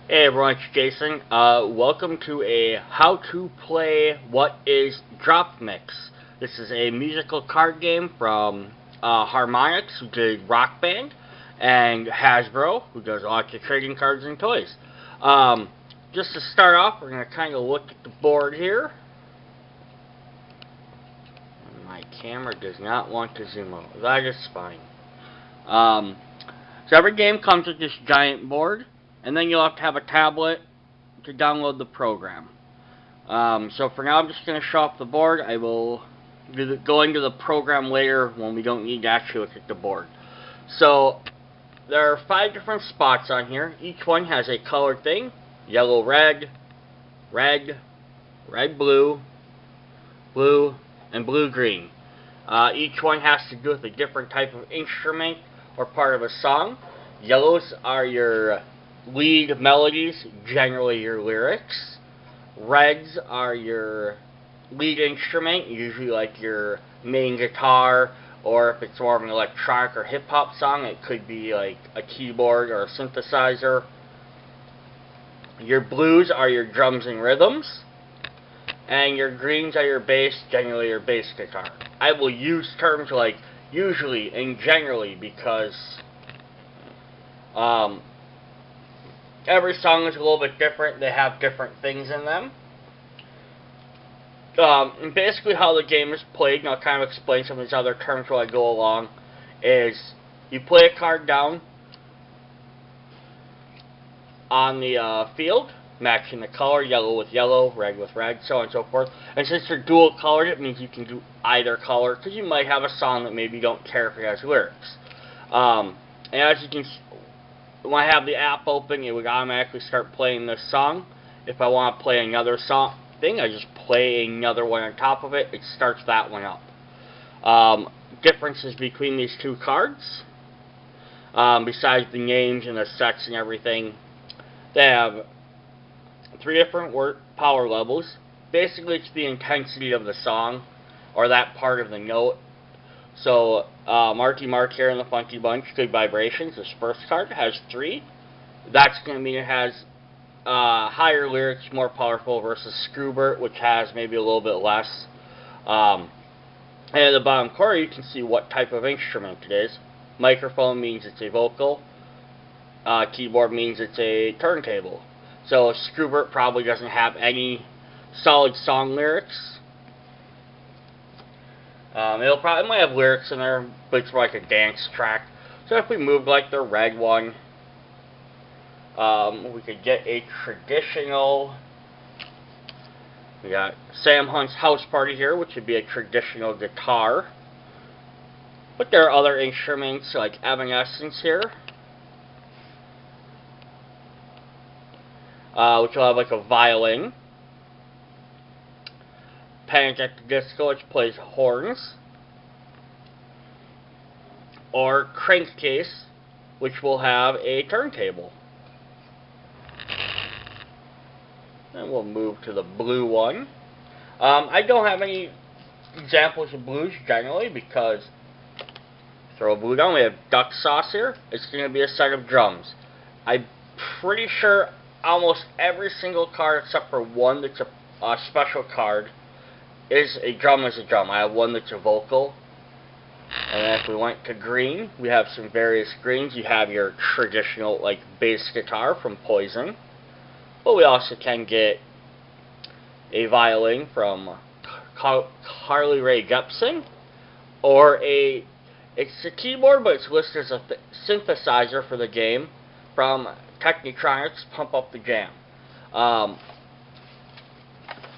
Hey everyone, it's Jason. Welcome to a how to play what is Dropmix. This is a musical card game from Harmonix, who did Rock Band, and Hasbro, who does lots of trading cards and toys. Just to start off, we're going to kind of look at the board here. My camera does not want to zoom out. That is fine. So every game comes with this giant board, and then you'll have to have a tablet to download the program. So for now, I'm just going to show off the board. I will go into the program later when we don't need to actually look at the board. So there are 5 different spots on here. Each one has a colored thing: yellow, red, red, red, blue, blue, and blue, green. Each one has to do with a different type of instrument or part of a song. Yellows are your lead melodies, generally your lyrics. Reds are your lead instrument, usually like your main guitar, or if it's more of an electronic or hip-hop song, it could be like a keyboard or a synthesizer. Your blues are your drums and rhythms, and your greens are your bass, generally your bass guitar. I will use terms like usually and generally because every song is a little bit different. They have different things in them. And basically how the game is played, and I'll kind of explain some of these other terms while I go along, is you play a card down on the field, matching the color, yellow with yellow, red with red, so on and so forth. And since they're dual colored, it means you can do either color, because you might have a song that maybe you don't care if it has lyrics. And as you can see, when I have the app open, it would automatically start playing this song. If I want to play another song thing, I just play another one on top of it. It starts that one up. Differences between these two cards, besides the names and the sets and everything, they have 3 different power levels. Basically, it's the intensity of the song, or that part of the note. So, Marky Mark here in the Funky Bunch, Good Vibrations, this first card, has 3. That's going to mean it has higher lyrics, more powerful, versus Scroobert, which has maybe a little bit less. And at the bottom corner, you can see what type of instrument it is. Microphone means it's a vocal. Keyboard means it's a turntable. So, Scroobert probably doesn't have any solid song lyrics. It might have lyrics in there, but it's like a dance track. So if we move like the red one, we could get a traditional. We got Sam Hunt's House Party here, which would be a traditional guitar. But there are other instruments like Evanescence here, which will have like a violin. Panic at the Disco, which plays horns, or Crankcase, which will have a turntable. And we'll move to the blue one. I don't have any examples of blues generally because throw a blue down. We have Duck Sauce here. It's going to be a set of drums. I'm pretty sure almost every single card except for one that's a special card is a drum. I have one that's a vocal. And then if we went to green, we have some various greens. You have your traditional like bass guitar from Poison, but we also can get a violin from Carly Rae Jepsen, or it's a keyboard, but it's listed as a synthesizer for the game from Technitronics Pump Up the Jam.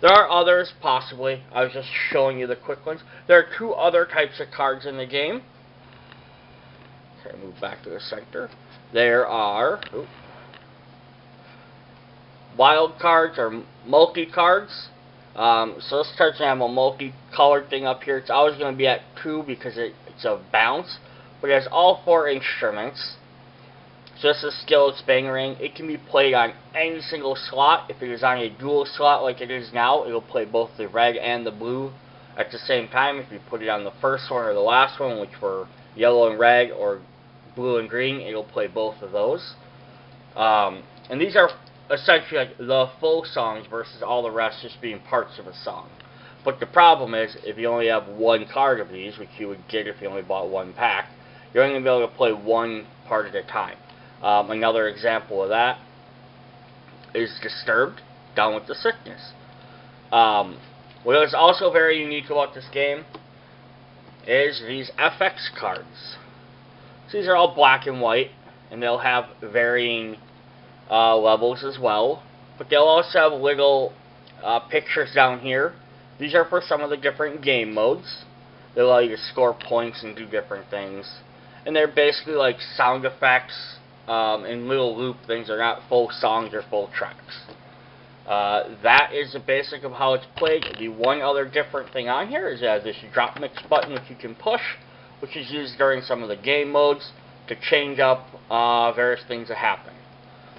There are others, possibly. I was just showing you the quick ones. There are 2 other types of cards in the game. Okay, move back to the center. There are wild cards or multi-cards. So this card's going to have a multi-colored thing up here. It's always going to be at 2 because it's a bounce. But it has all 4 instruments. So this is Skillet's Bangarang. It can be played on any single slot. If it is on a dual slot like it is now, it will play both the red and the blue at the same time. If you put it on the first one or the last one, which were yellow and red or blue and green, it will play both of those. And these are essentially like the full songs versus all the rest just being parts of a song. But the problem is, if you only have one card of these, which you would get if you only bought one pack, you're only going to be able to play one part at a time. Another example of that is Disturbed, Down with the Sickness. What is also very unique about this game is these FX cards. So these are all black and white, and they'll have varying levels as well. But they'll also have little pictures down here. These are for some of the different game modes. They allow you to score points and do different things. And they're basically like sound effects and little loop things. They're not full songs or full tracks. That is the basic of how it's played. The one other different thing on here is that this Dropmix button which you can push, which is used during some of the game modes to change up various things that happen.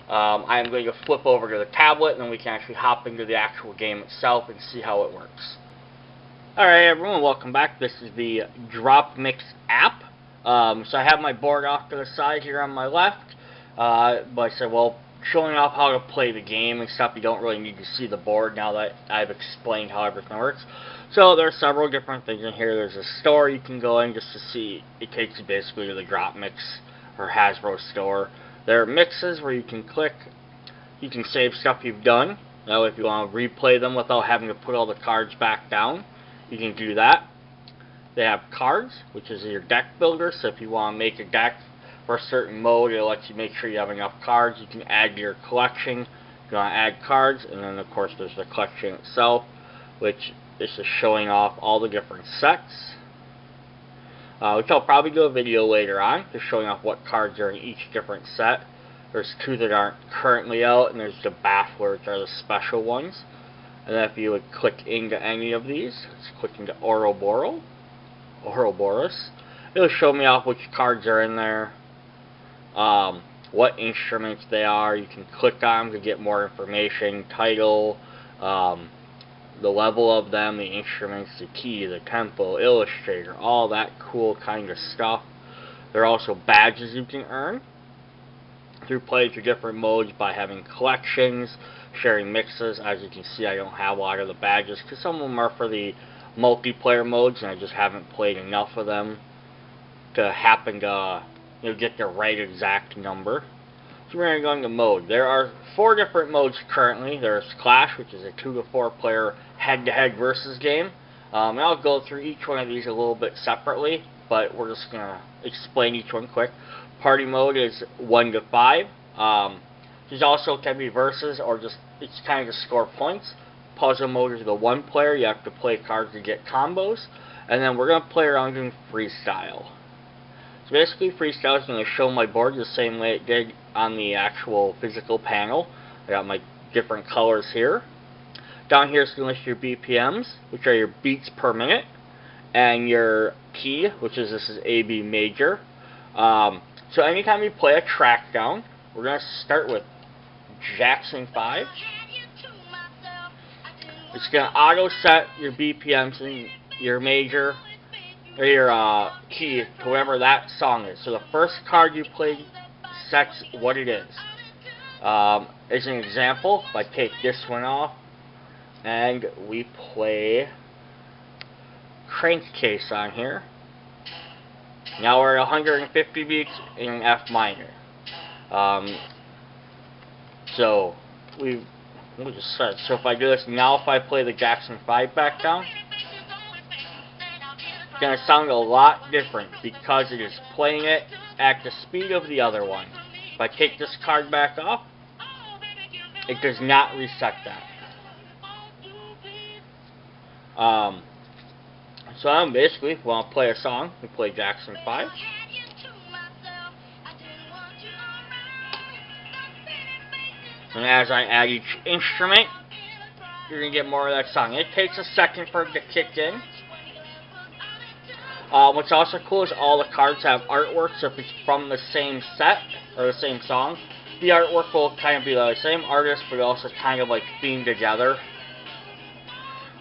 I'm going to flip over to the tablet, and then we can actually hop into the actual game itself and see how it works. Alright everyone, welcome back. This is the Dropmix app. So I have my board off to the side here on my left. But I said, well, showing off how to play the game and stuff, you don't really need to see the board now that I've explained how everything works. So there are several different things in here. There's a store you can go in just to see. It takes you basically to the Dropmix or Hasbro store. There are mixes where you can click. You can save stuff you've done. Now if you want to replay them without having to put all the cards back down, you can do that. They have cards, which is your deck builder. So if you want to make a deck for a certain mode, it lets you make sure you have enough cards. You can add to your collection. If you want to add cards, and then of course there's the collection itself, which is just showing off all the different sets. Which I'll probably do a video later on, just showing off what cards are in each different set. There's two that aren't currently out, and there's the Baffler, which are the special ones. And then if you would click into any of these, let's click into Ouroboros, it'll show me off which cards are in there, what instruments they are. You can click on them to get more information, title, the level of them, the instruments, the key, the tempo, illustrator, all that cool kind of stuff. There are also badges you can earn through play through different modes by having collections, sharing mixes. As you can see, I don't have a lot of the badges because some of them are for the multiplayer modes, and I just haven't played enough of them to happen to get the right exact number. So we're going to go into mode. There are 4 different modes currently. There's Clash, which is a 2 to 4 player head-to-head versus game. And I'll go through each one of these a little bit separately, but we're just going to explain each one quick. Party mode is 1 to 5. These also can be versus, or just it's kind of to score points. Puzzle mode is the 1 player. You have to play cards to get combos. And then we're going to play around in Freestyle. So basically, Freestyle is going to show my board the same way it did on the actual physical panel. I got my different colors here. Down here is going to list your BPMs, which are your beats per minute, and your key, which is this is AB major. So anytime you play a track down, we're going to start with Jackson 5. It's going to auto set your BPMs and your major or your key to whatever that song is. So the first card you play sets what it is. As an example, if I take this one off and we play Crankcase on here, now we're at 150 beats in F minor. So we'll just start. So if I do this now, if I play the Jackson 5 back down, it's going to sound a lot different because it is playing it at the speed of the other one. If I take this card back off, it does not reset that. So basically, if we want to play a song, we play Jackson 5. And as I add each instrument, you're going to get more of that song. It takes a second for it to kick in. What's also cool is all the cards have artwork, so if it's from the same set, or the same song, the artwork will kind of be the same artist, but also kind of like themed together.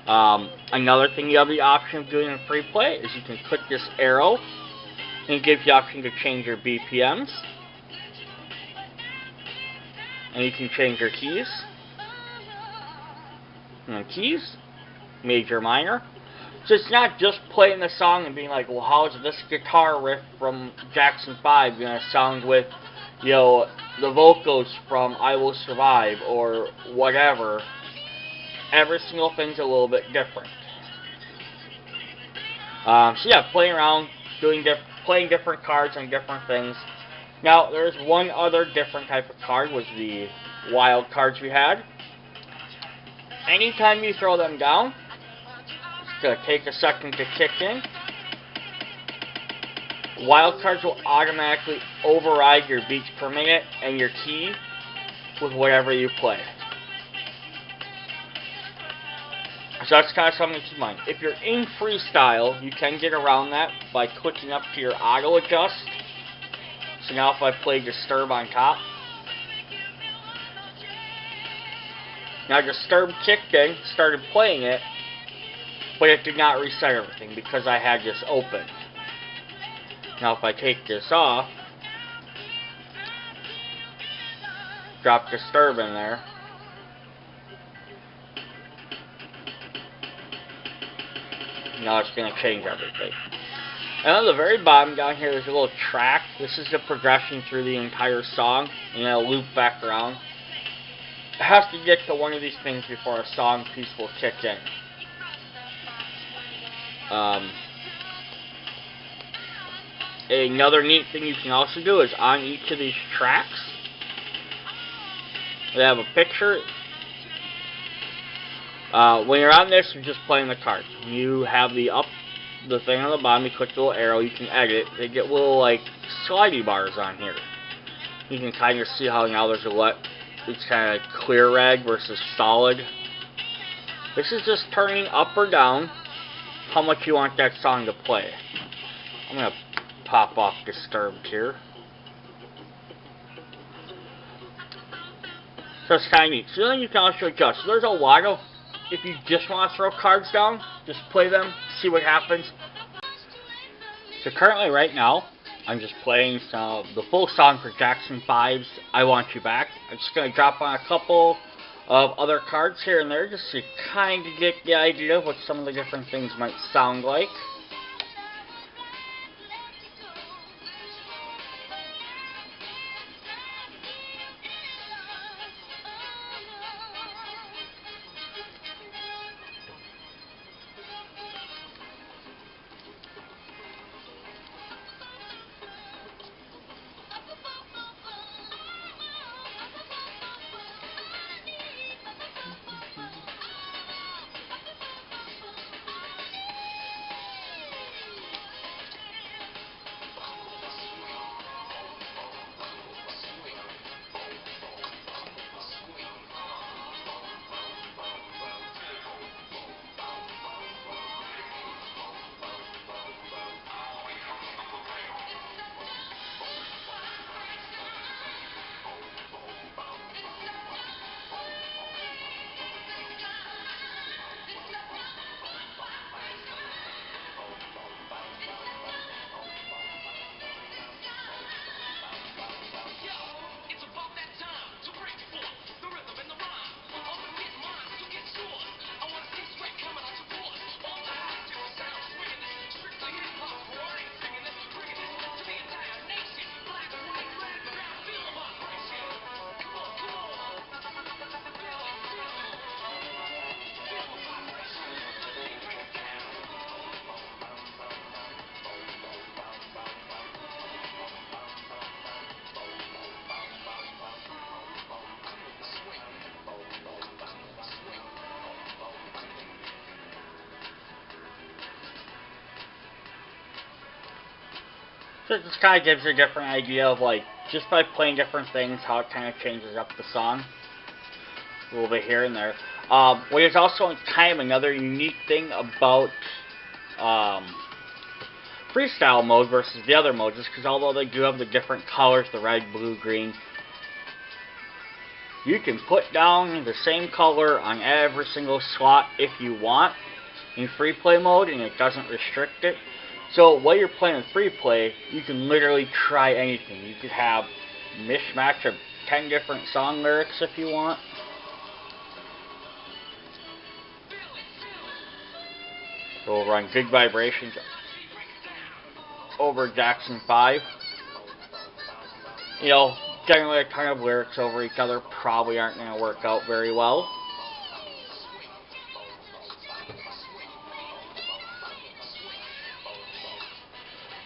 Another thing you have the option of doing in free play is you can click this arrow, and it gives you the option to change your BPMs. And you can change your keys. And keys, major, minor. So it's not just playing the song and being like, well, how is this guitar riff from Jackson 5 going to sound with, you know, the vocals from I Will Survive or whatever. Every single thing's a little bit different. So yeah, playing around, playing different cards on different things. Now, there's one other different type of card, was the wild cards we had. Anytime you throw them down, it's going to take a second to kick in. Wild cards will automatically override your beats per minute and your key with whatever you play. So that's kind of something to keep in mind. If you're in Freestyle, you can get around that by clicking up to your auto adjust. So now if I play Disturb on top, now Disturb kicked in, started playing it, but it did not reset everything because I had this open. Now if I take this off, drop Disturb in there, now it's going to change everything. And on the very bottom down here, there's a little track. This is the progression through the entire song, and it'll loop back around. It has to get to one of these things before a song piece will kick in. Another neat thing you can also do is on each of these tracks, they have a picture. When you're on this, you're just playing the cards. You have the thing on the bottom, you click the little arrow, you can edit. They get little, like, slidey bars on here. You can kind of see how now there's it's kind of clear rag versus solid. This is just turning up or down how much you want that song to play. I'm going to pop off Disturbed here. So it's kind of neat. So then you can also adjust. So there's a lot of, if you just want to throw cards down, just play them, see what happens. So currently right now, I'm just playing the full song for Jackson 5's I Want You Back. I'm just going to drop on a couple of other cards here and there just to kind of get the idea of what some of the different things might sound like. So it just kind of gives you a different idea of, like, just by playing different things, how it kind of changes up the song. A little bit here and there. What is also kind of another unique thing about Freestyle mode versus the other modes is because although they do have the different colors, the red, blue, green, you can put down the same color on every single slot if you want in free play mode, and it doesn't restrict it. So while you're playing in free play, you can literally try anything. You could have mishmash of 10 different song lyrics if you want. So we'll run Good Vibrations over Jackson 5. You know, generally a ton of lyrics over each other probably aren't going to work out very well.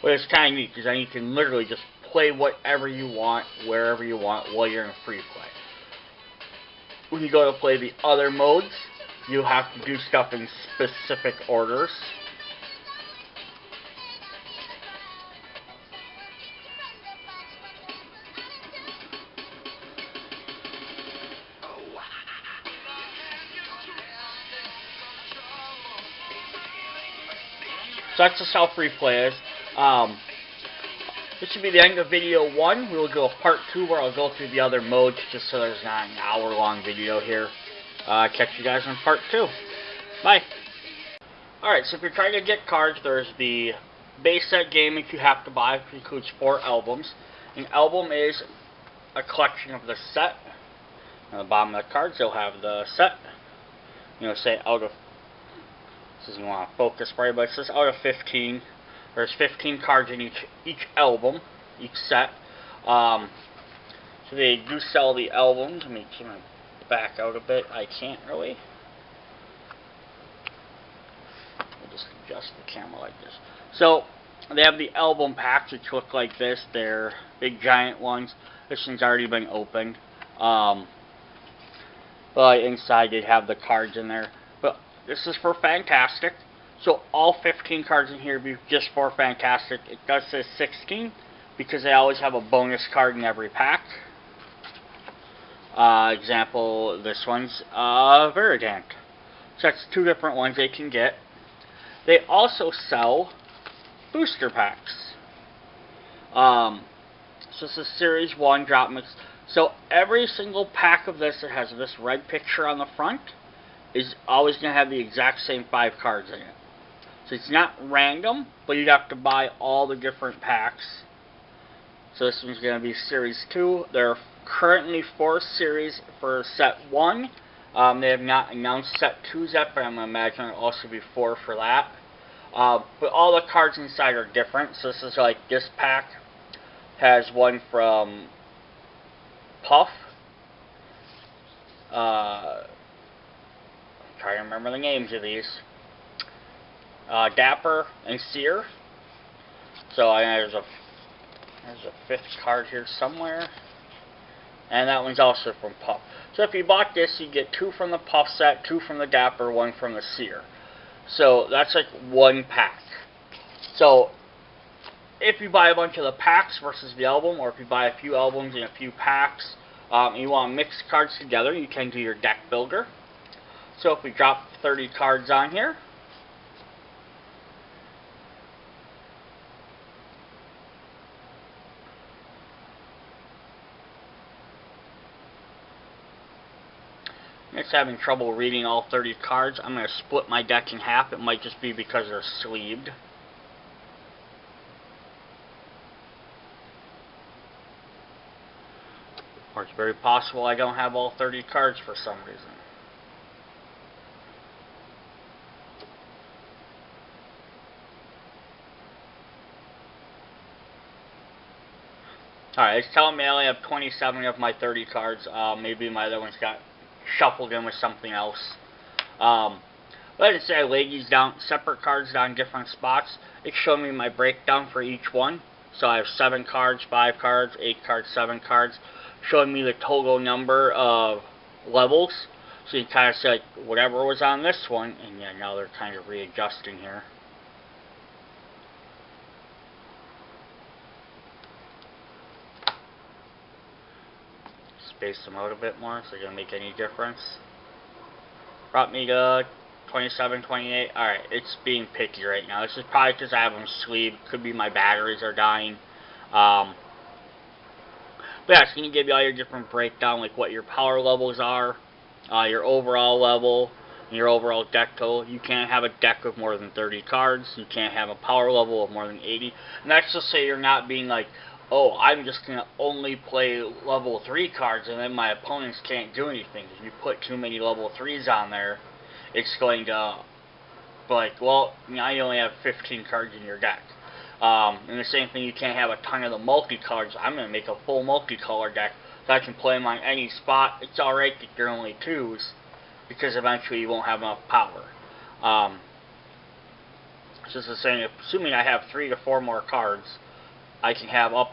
But it's kind of neat because then you can literally just play whatever you want, wherever you want, while you're in free play. When you go to play the other modes, you have to do stuff in specific orders. So that's just how free play is. This should be the end of video 1. We will go part 2 where I'll go through the other modes just so there's not an hour-long video here. Catch you guys on part 2. Bye. Alright, so if you're trying to get cards, there's the base set game that you have to buy, which includes 4 albums. An album is a collection of the set. On the bottom of the cards, you'll have the set. You know, say out of, this is, you want to focus for you, but it says out of 15. There's 15 cards in each album, each set. So they do sell the albums. Let me back out a bit. I can't really. I'll just adjust the camera like this. So they have the album packs, which look like this. They're big giant ones. This one's already been opened. But inside they have the cards in there. But this is for Fantastic. So all 15 cards in here be just for Fantastic. It does say 16 because they always have a bonus card in every pack. Example, this one's Veridant. So that's 2 different ones they can get. They also sell booster packs. So this is Series 1 Dropmix. So every single pack of this that has this red picture on the front is always going to have the exact same 5 cards in it. So it's not random, but you'd have to buy all the different packs. So this one's going to be Series 2. There are currently 4 series for Set 1. They have not announced Set 2s yet, but I'm going to imagine there'll also be 4 for that. But all the cards inside are different. So this is like, this pack has one from Puff. I'm trying to remember the names of these. Dapper and Seer. So there's a 5th card here somewhere. And that one's also from Puff. So if you bought this, you get 2 from the Puff set, 2 from the Dapper, 1 from the Seer. So that's like 1 pack. So if you buy a bunch of the packs versus the album, or if you buy a few albums and a few packs, and you want to mix cards together, you can do your deck builder. So if we drop 30 cards on here, it's having trouble reading all 30 cards. I'm going to split my deck in half. It might just be because they're sleeved. Or it's very possible I don't have all 30 cards for some reason. Alright, it's telling me I only have 27 of my 30 cards. Maybe my other ones got shuffled in with something else. But I say I laid these down, separate cards down different spots. It showed me my breakdown for each one. So I have 7 cards, 5 cards, 8 cards, 7 cards. Showing me the total number of levels. So you kind of say like, whatever was on this one. And yeah, now they're kind of readjusting here. Space them out a bit more so they're going to make any difference. Brought me to 27, 28. Alright, it's being picky right now. This is probably because I have them sleeved. Could be my batteries are dying. But yeah, it's going to give you all your different breakdown, like what your power levels are, your overall level, and your overall deck total. You can't have a deck of more than 30 cards. You can't have a power level of more than 80. And that's just say you're not being like oh, I'm just going to only play level 3 cards and then my opponents can't do anything. If you put too many level 3s on there, it's going to be like, well, now you only have 15 cards in your deck. And the same thing, you can't have a ton of the multicolors. I'm going to make a full multicolor deck so I can play them on any spot. It's alright that they're only 2s, because eventually you won't have enough power. It's just the same, assuming I have 3 to 4 more cards, I can have up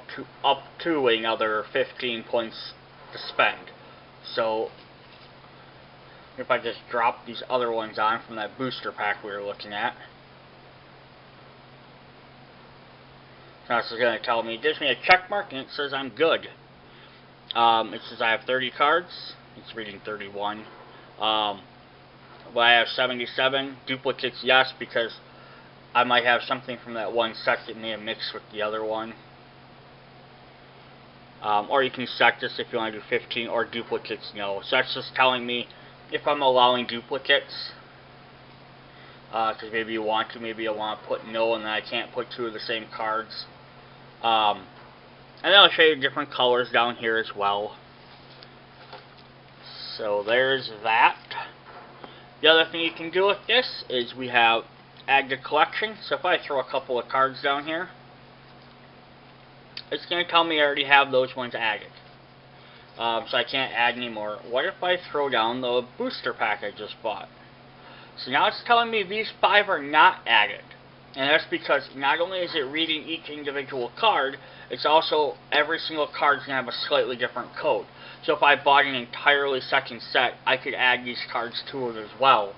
to another 15 points to spend. So if I just drop these other ones on from that booster pack we were looking at, now this is going to tell me, it gives me a check mark and it says I'm good. It says I have 30 cards. It's reading 31. Well, I have 77 duplicates, yes, because I might have something from that one set that may have mixed with the other one. Or you can set this if you want to do 15, or duplicates, no. So that's just telling me if I'm allowing duplicates. Because maybe you want to, maybe I want to put no, and then I can't put 2 of the same cards. And then I'll show you different colors down here as well. So there's that. The other thing you can do with this is we have add to collection. So if I throw a couple of cards down here, it's going to tell me I already have those ones added. So I can't add anymore. What if I throw down the booster pack I just bought? So now it's telling me these 5 are not added. And that's because not only is it reading each individual card, it's also every single card is going to have a slightly different code. So if I bought an entirely second set, I could add these cards to it as well.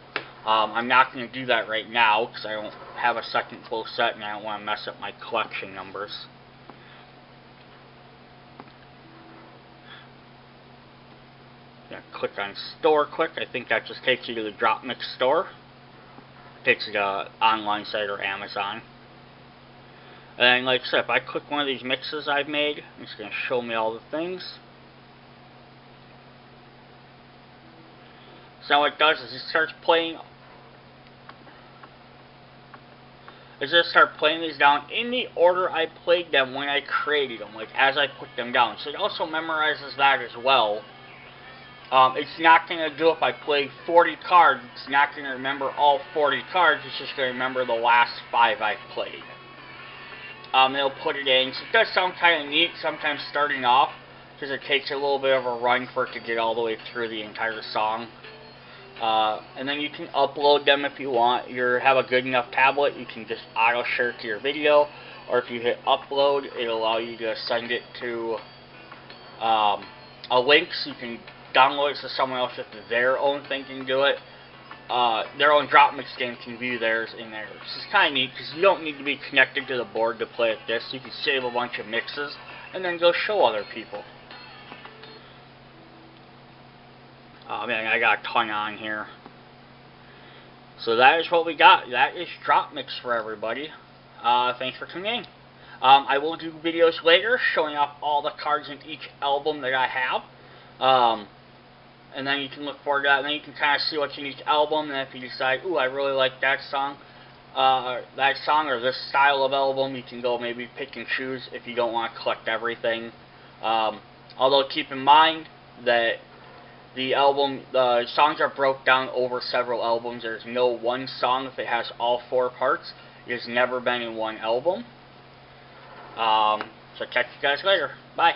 I'm not going to do that right now because I don't have a second full set and I don't want to mess up my collection numbers. I'm going to click on store quick. I think that just takes you to the Dropmix store. It takes you to online site or Amazon. And like I said, if I click one of these mixes I've made, it's going to show me all the things. So what it does is it starts playing. Is just start playing these down in the order I played them when I created them, like as I put them down. So it also memorizes that as well. It's not going to do if I play 40 cards. It's not going to remember all 40 cards. It's just going to remember the last 5 I played. It'll put it in. So it does sound kind of neat sometimes starting off, because it takes a little bit of a run for it to get all the way through the entire song. And then you can upload them if you want. You have a good enough tablet, you can just auto share to your video, or if you hit upload, it'll allow you to send it to a link so you can download it so someone else with their own thing can do it. Their own Dropmix game can view theirs in there. This is kind of neat because you don't need to be connected to the board to play at this. You can save a bunch of mixes and then go show other people. Oh man, I got a ton on here. So that is what we got. That is Dropmix for everybody. Thanks for tuning in. I will do videos later showing off all the cards in each album that I have. And then you can look forward to that. And then you can kind of see what's in each album. And if you decide, ooh, I really like that song or this style of album, you can go maybe pick and choose if you don't want to collect everything. Although keep in mind that the songs are broke down over several albums. There's no one song if it has all 4 parts. It has never been in one album. So catch you guys later. Bye.